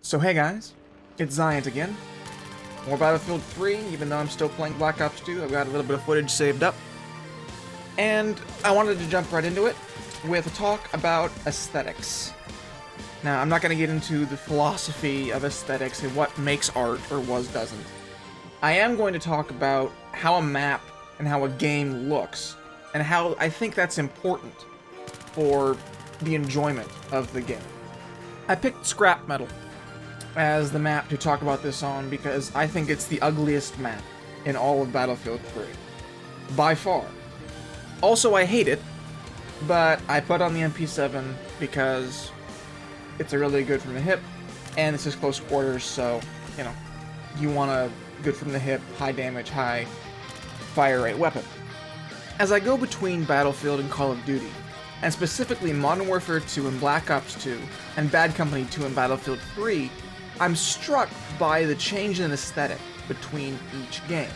So hey guys, it's Ziant again. More Battlefield 3, even though I'm still playing Black Ops 2, I've got a little bit of footage saved up. And I wanted to jump right into it with a talk about aesthetics. Now, I'm not going to get into the philosophy of aesthetics and what makes art or what doesn't. I am going to talk about how a map and how a game looks, and how I think that's important for the enjoyment of the game. I picked scrap metal as the map to talk about this on because I think it's the ugliest map in all of Battlefield 3. By far. Also, I hate it, but I put on the MP7 because it's a really good from the hip, and it's just close quarters, so, you know, you want a good from the hip, high damage, high fire rate weapon. As I go between Battlefield and Call of Duty, and specifically Modern Warfare 2 and Black Ops 2, and Bad Company 2 and Battlefield 3, I'm struck by the change in aesthetic between each game.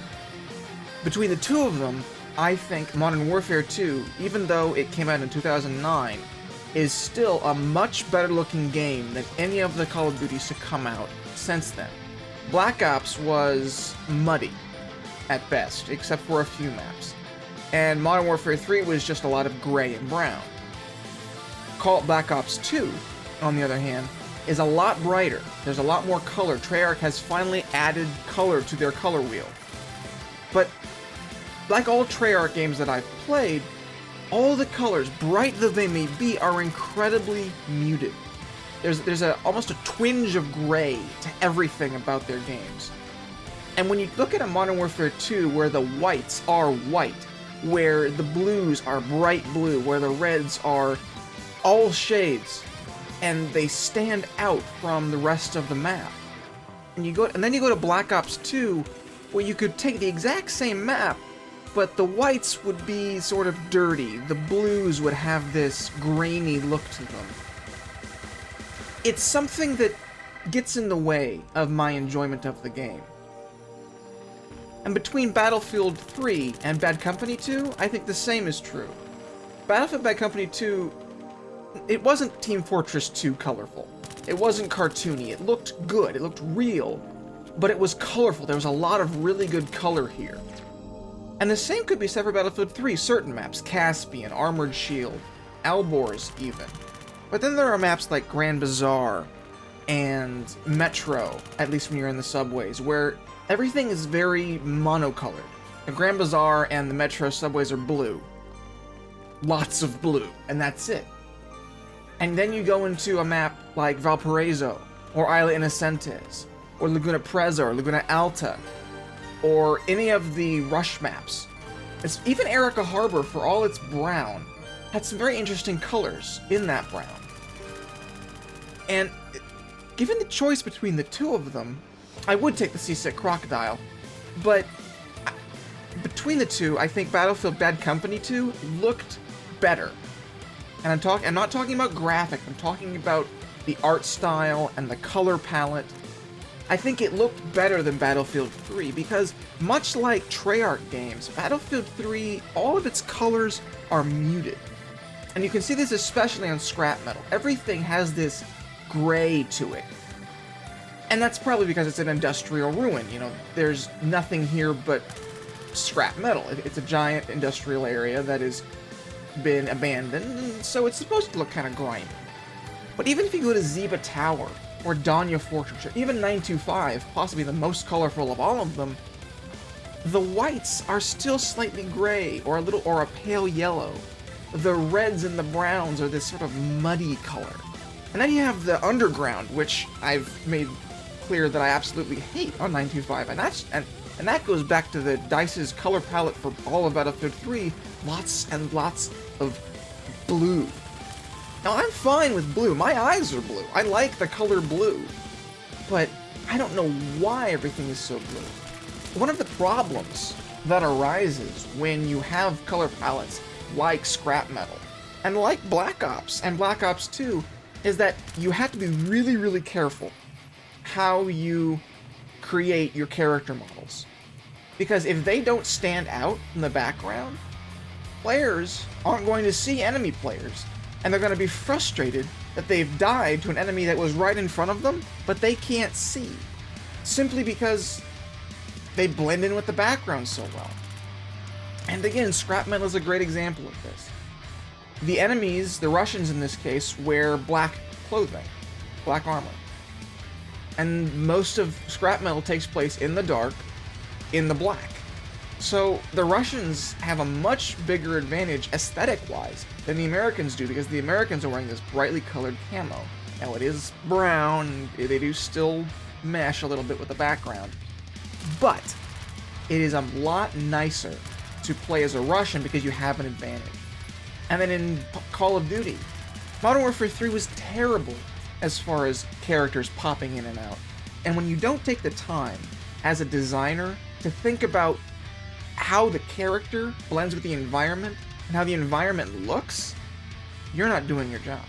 Between the two of them, I think Modern Warfare 2, even though it came out in 2009, is still a much better looking game than any of the Call of Duties to come out since then. Black Ops was muddy, at best, except for a few maps. And Modern Warfare 3 was just a lot of gray and brown. Black Ops 2, on the other hand, is a lot brighter. There's a lot more color. Treyarch has finally added color to their color wheel. But like all Treyarch games that I've played, all the colors, bright though they may be, are incredibly muted. There's almost a twinge of gray to everything about their games. And when you look at a Modern Warfare 2 where the whites are white, where the blues are bright blue, where the reds are all shades, and they stand out from the rest of the map. And then you go to Black Ops 2, where you could take the exact same map, but the whites would be sort of dirty. The blues would have this grainy look to them. It's something that gets in the way of my enjoyment of the game. And between Battlefield 3 and Bad Company 2, I think the same is true. Battlefield Bad Company 2, it wasn't Team Fortress 2 colorful. It wasn't cartoony. It looked good. It looked real. But it was colorful. There was a lot of really good color here. And the same could be said for Battlefield 3. Certain maps, Caspian, Armored Shield, Alborz even. But then there are maps like Grand Bazaar and Metro, at least when you're in the subways, where everything is very monocolored. The Grand Bazaar and the Metro subways are blue. Lots of blue, and that's it. And then you go into a map like Valparaiso, or Isla Inocentes, or Laguna Preza, or Laguna Alta, or any of the Rush maps. Even Erica Harbor, for all its brown, had some very interesting colors in that brown. And given the choice between the two of them, I would take the Seasick Crocodile, but between the two, I think Battlefield Bad Company 2 looked better. And I'm not talking about graphics, I'm talking about the art style and the color palette. I think it looked better than Battlefield 3 because, much like Treyarch games, Battlefield 3, all of its colors are muted. And you can see this especially on scrap metal. Everything has this gray to it. And that's probably because it's an industrial ruin. You know, there's nothing here but scrap metal. It's a giant industrial area that has been abandoned, so it's supposed to look kind of grimy. But even if you go to Ziba Tower, or Danya Fortress, or even 925, possibly the most colorful of all of them, the whites are still slightly gray, or a pale yellow. The reds and the browns are this sort of muddy color. And then you have the underground, which I've made clear that I absolutely hate on 925, and that goes back to the DICE's color palette for all of Battlefield 3, lots and lots of blue. Now, I'm fine with blue. My eyes are blue. I like the color blue. But I don't know why everything is so blue. One of the problems that arises when you have color palettes like scrap metal, and like Black Ops and Black Ops 2, is that you have to be really, really careful how you create your character models. Because if they don't stand out in the background, players aren't going to see enemy players, and they're going to be frustrated that they've died to an enemy that was right in front of them, but they can't see. Simply because they blend in with the background so well. And again, scrap metal is a great example of this. The enemies, the Russians in this case, wear black clothing, black armor. And most of scrap metal takes place in the dark, in the black. So the Russians have a much bigger advantage aesthetic-wise than the Americans do, because the Americans are wearing this brightly colored camo. Now it is brown, they do still mesh a little bit with the background, but it is a lot nicer to play as a Russian because you have an advantage. And then in Call of Duty, Modern Warfare 3 was terrible as far as characters popping in and out. And when you don't take the time as a designer to think about how the character blends with the environment and how the environment looks, you're not doing your job.